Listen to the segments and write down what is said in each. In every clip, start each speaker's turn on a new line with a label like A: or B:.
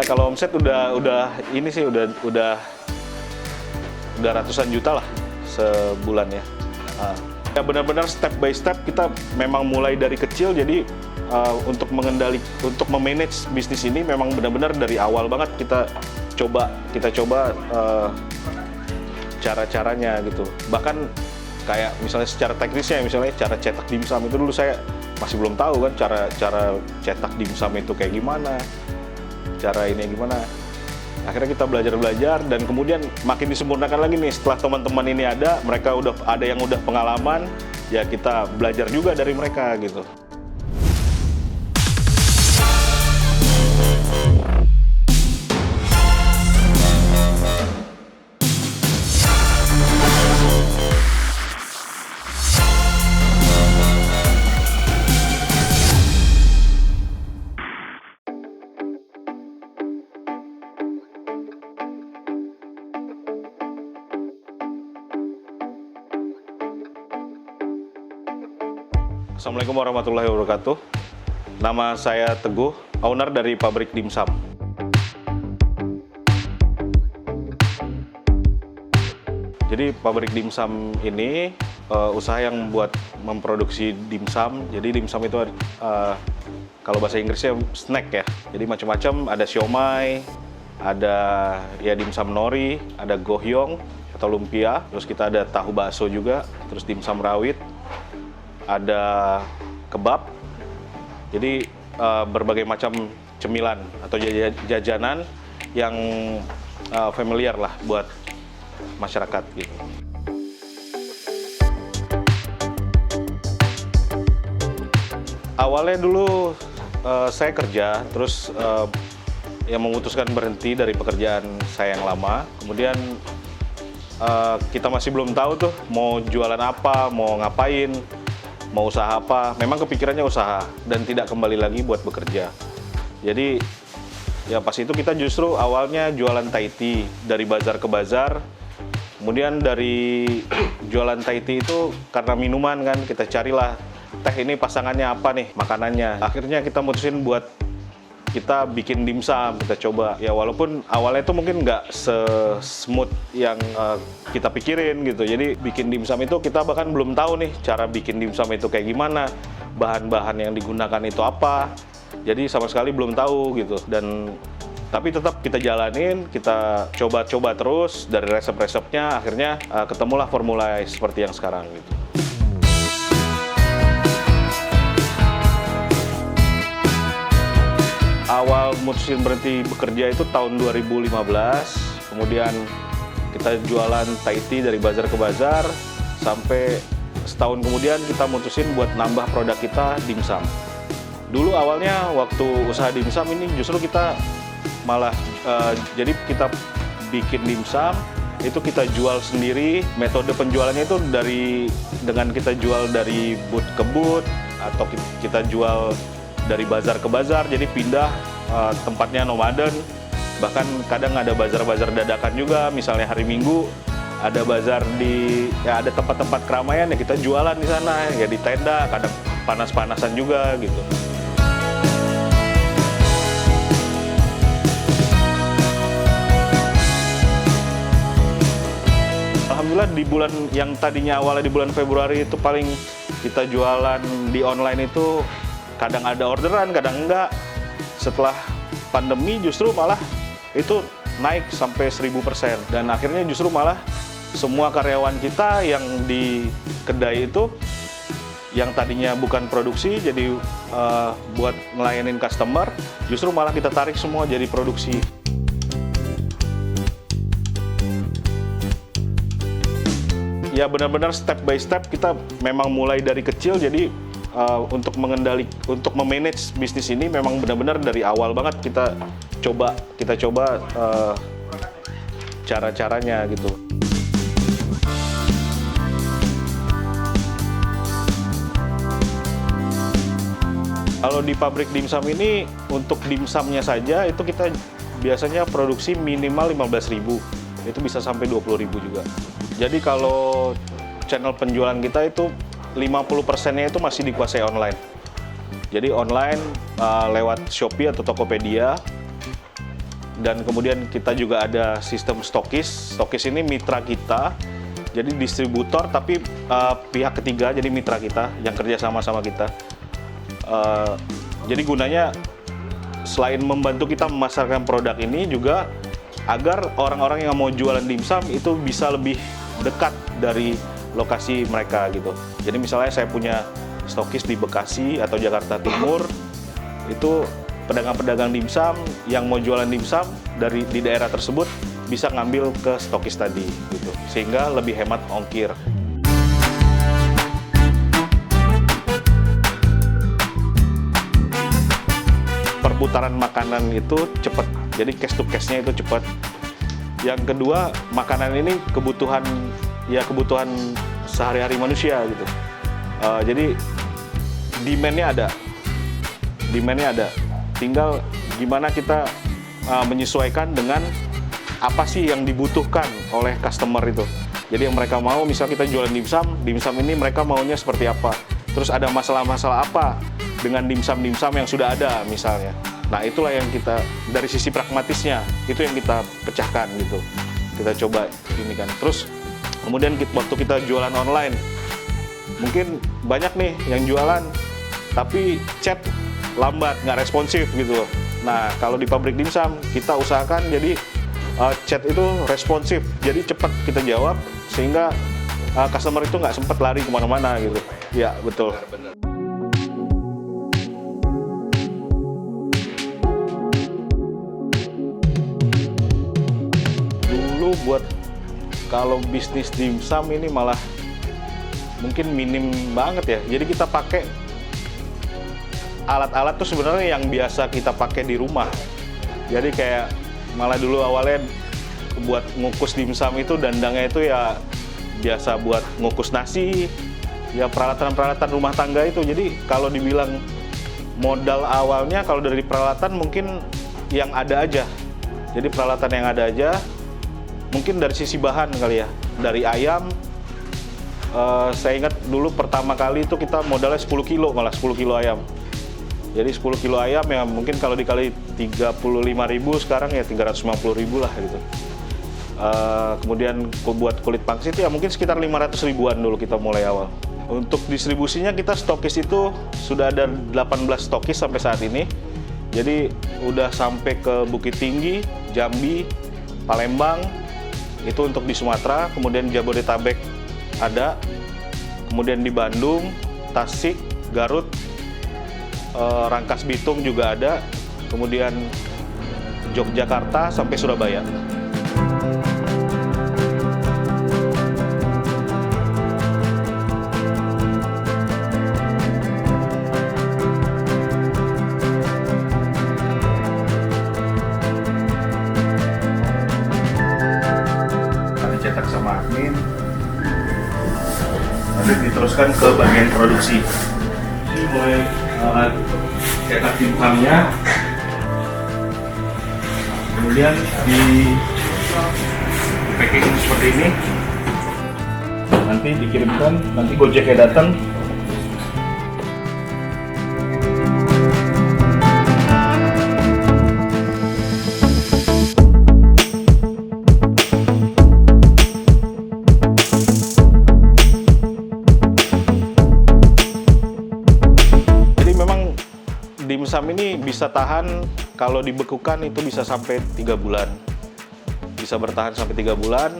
A: kalau omset udah ini sih udah ratusan juta lah sebulan ya. Ya benar-benar step by step kita memang mulai dari kecil, jadi untuk memanage bisnis ini memang benar-benar dari awal banget kita coba cara-caranya gitu. Bahkan kayak misalnya secara teknisnya, misalnya cara cetak dimsum itu dulu saya masih belum tahu kan cara cetak dimsum itu kayak gimana, cara ini gimana. Akhirnya kita belajar dan kemudian makin disempurnakan lagi nih setelah teman-teman ini ada, mereka udah ada yang udah pengalaman, ya kita belajar juga dari mereka gitu. Assalamualaikum warahmatullahi wabarakatuh. Nama saya Teguh, owner dari pabrik dimsum. Jadi pabrik dimsum ini usaha yang buat memproduksi dimsum. Jadi dimsum itu kalau bahasa Inggrisnya snack ya. Jadi macam-macam, ada siomay, ada ya dimsum nori, ada gohyong atau lumpia, terus kita ada tahu bakso juga, terus dimsum rawit, ada kebab. Jadi berbagai macam cemilan atau jajanan yang familiar lah buat masyarakat gitu. Awalnya dulu saya kerja, terus yang memutuskan berhenti dari pekerjaan saya yang lama. Kemudian kita masih belum tahu tuh mau jualan apa, mau ngapain, mau usaha apa. Memang kepikirannya usaha dan tidak kembali lagi buat bekerja. Jadi ya pas itu kita justru awalnya jualan Thai tea dari bazar ke bazar. Kemudian dari jualan Thai tea itu karena minuman kan, kita carilah teh ini pasangannya apa nih makanannya. Akhirnya kita mutusin buat kita bikin dimsum, kita coba. Ya walaupun awalnya itu mungkin nggak se-smooth yang kita pikirin gitu. Jadi bikin dimsum itu kita bahkan belum tahu nih cara bikin dimsum itu kayak gimana, bahan-bahan yang digunakan itu apa. Jadi sama sekali belum tahu gitu. Tapi tetap kita jalanin, kita coba-coba terus dari resep-resepnya. Akhirnya ketemulah formula seperti yang sekarang gitu. Awal mutusin berhenti bekerja itu tahun 2015, kemudian kita jualan Thai tea dari bazar ke bazar, sampai setahun kemudian kita mutusin buat nambah produk kita dimsum. Dulu awalnya waktu usaha dimsum ini justru kita malah, jadi kita bikin dimsum, itu kita jual sendiri. Metode penjualannya itu dengan kita jual dari booth ke booth, atau kita jual dari bazar ke bazar, jadi pindah tempatnya nomaden. Bahkan kadang ada bazar-bazar dadakan juga, misalnya hari Minggu ada bazar ada tempat-tempat keramaian ya kita jualan di sana, ya di tenda, kadang panas-panasan juga gitu. Alhamdulillah di bulan yang tadinya awalnya di bulan Februari itu paling kita jualan di online itu kadang ada orderan, kadang enggak. Setelah pandemi justru malah itu naik sampai 1000%. Dan akhirnya justru malah semua karyawan kita yang di kedai itu, yang tadinya bukan produksi, jadi buat ngelayanin customer, justru malah kita tarik semua jadi produksi. Ya benar-benar step by step kita memang mulai dari kecil, jadi untuk memanage bisnis ini memang benar-benar dari awal banget kita coba cara-caranya gitu. Kalau di pabrik dimsum ini, untuk dimsumnya saja itu kita biasanya produksi minimal 15.000, itu bisa sampai 20.000 juga. Jadi kalau channel penjualan kita itu 50%-nya itu masih dikuasai online. Jadi online lewat Shopee atau Tokopedia. dan kemudian kita juga ada sistem stokis. Stokis ini mitra kita, jadi distributor tapi pihak ketiga, jadi mitra kita yang kerja sama-sama kita. Jadi gunanya selain membantu kita memasarkan produk ini juga agar orang-orang yang mau jualan dimsum itu bisa lebih dekat dari lokasi mereka gitu. Jadi misalnya saya punya stokis di Bekasi atau Jakarta Timur, itu pedagang-pedagang dimsum yang mau jualan dimsum di daerah tersebut bisa ngambil ke stokis tadi gitu, sehingga lebih hemat ongkir. Perputaran makanan itu cepat, jadi cash to cash-nya itu cepat. Yang kedua, makanan ini kebutuhan sehari-hari manusia gitu. Jadi demand-nya ada. Tinggal gimana kita menyesuaikan dengan apa sih yang dibutuhkan oleh customer itu. Jadi yang mereka mau, misal kita jualan dimsum ini mereka maunya seperti apa. Terus ada masalah-masalah apa dengan dimsum yang sudah ada misalnya. Nah itulah yang kita, dari sisi pragmatisnya, itu yang kita pecahkan gitu. Kita coba ini kan. Terus kemudian waktu kita jualan online, mungkin banyak nih yang jualan, tapi chat lambat, nggak responsif gitu loh. Nah, kalau di pabrik dimsum, kita usahakan jadi chat itu responsif, jadi cepat kita jawab, sehingga customer itu nggak sempat lari kemana-mana gitu. Ya, betul. Dulu buat kalau bisnis dimsum ini malah mungkin minim banget ya. Jadi kita pakai alat-alat tuh sebenarnya yang biasa kita pakai di rumah. Jadi kayak malah dulu awalnya buat ngukus dimsum itu dandangnya itu ya biasa buat ngukus nasi, ya peralatan-peralatan rumah tangga itu. Jadi kalau dibilang modal awalnya kalau dari peralatan mungkin yang ada aja. Jadi peralatan yang ada aja, mungkin dari sisi bahan kali ya. Dari ayam, saya ingat dulu pertama kali itu kita modalnya 10 kilo, malah 10 kilo ayam. Jadi 10 kilo ayam ya mungkin kalau dikali 35.000 sekarang ya 350.000 lah gitu. Kemudian buat kulit pangsit ya mungkin sekitar 500 ribuan dulu kita mulai awal. Untuk distribusinya kita stokis itu sudah ada 18 stokis sampai saat ini. Jadi udah sampai ke Bukit Tinggi, Jambi, Palembang, itu untuk di Sumatera, kemudian Jabodetabek ada, kemudian di Bandung, Tasik, Garut, Rangkas Bitung juga ada, kemudian Yogyakarta sampai Surabaya. Dicetak sama admin, nanti diteruskan ke bagian produksi. Ini mulai cetak dimsumnya, kemudian di packing seperti ini, nanti dikirimkan, nanti Gojeknya datang. Dimsum ini bisa tahan, kalau dibekukan itu bisa sampai 3 bulan. Bisa bertahan sampai 3 bulan.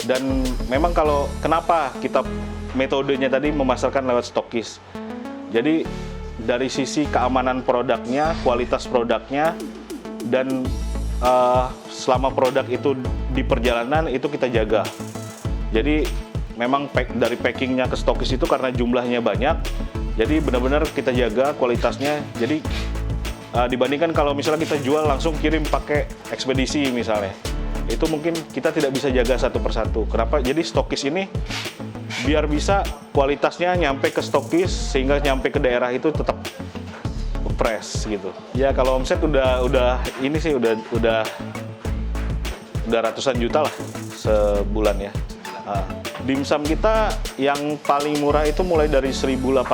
A: Dan memang kalau kenapa kita metodenya tadi memasarkan lewat stokis. Jadi dari sisi keamanan produknya, kualitas produknya, dan selama produk itu di perjalanan itu kita jaga. Jadi memang dari packingnya ke stokis itu karena jumlahnya banyak, jadi benar-benar kita jaga kualitasnya. Jadi dibandingkan kalau misalnya kita jual langsung kirim pakai ekspedisi misalnya, itu mungkin kita tidak bisa jaga satu persatu. Kenapa? Jadi stokis ini biar bisa kualitasnya nyampe ke stokis sehingga nyampe ke daerah itu tetap fresh gitu. Ya kalau omset udah ini sih udah ratusan juta lah sebulan ya. Dimsum kita yang paling murah itu mulai dari 1.850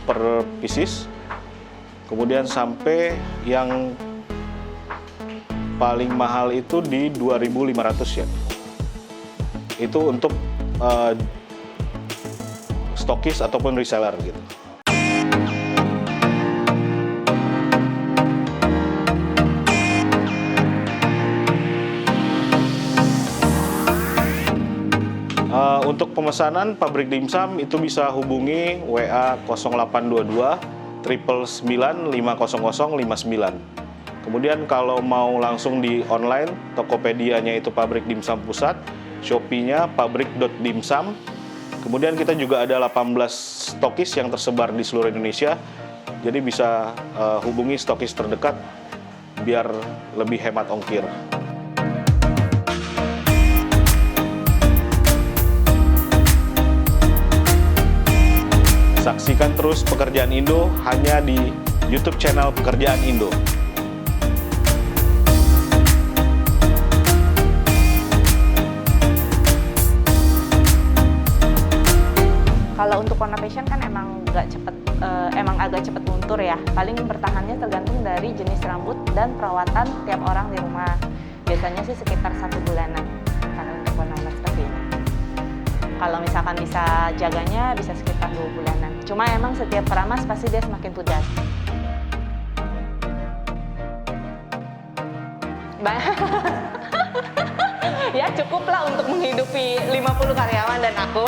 A: per pieces, kemudian sampai yang paling mahal itu di 2.500 yen. Itu untuk stokis ataupun reseller gitu. Untuk pemesanan pabrik dimsum itu bisa hubungi WA 0822 999 500 59. Kemudian kalau mau langsung di online, Tokopedia-nya itu Pabrik Dimsum Pusat, Shopee-nya pabrik.dimsum. Kemudian kita juga ada 18 stokis yang tersebar di seluruh Indonesia. Jadi bisa hubungi stokis terdekat biar lebih hemat ongkir. Saksikan terus Pekerjaan Indo hanya di YouTube channel Pekerjaan Indo.
B: Kalau untuk warna fashion kan emang agak cepet luntur ya. Paling bertahannya tergantung dari jenis rambut dan perawatan tiap orang di rumah. Biasanya sih sekitar 1 bulanan kalau untuk warna seperti ini. Kalau misalkan bisa jaganya bisa sekitar 2 bulanan. Cuma emang setiap peramas pasti dia semakin pudar. Ya cukuplah untuk menghidupi 50 karyawan dan aku.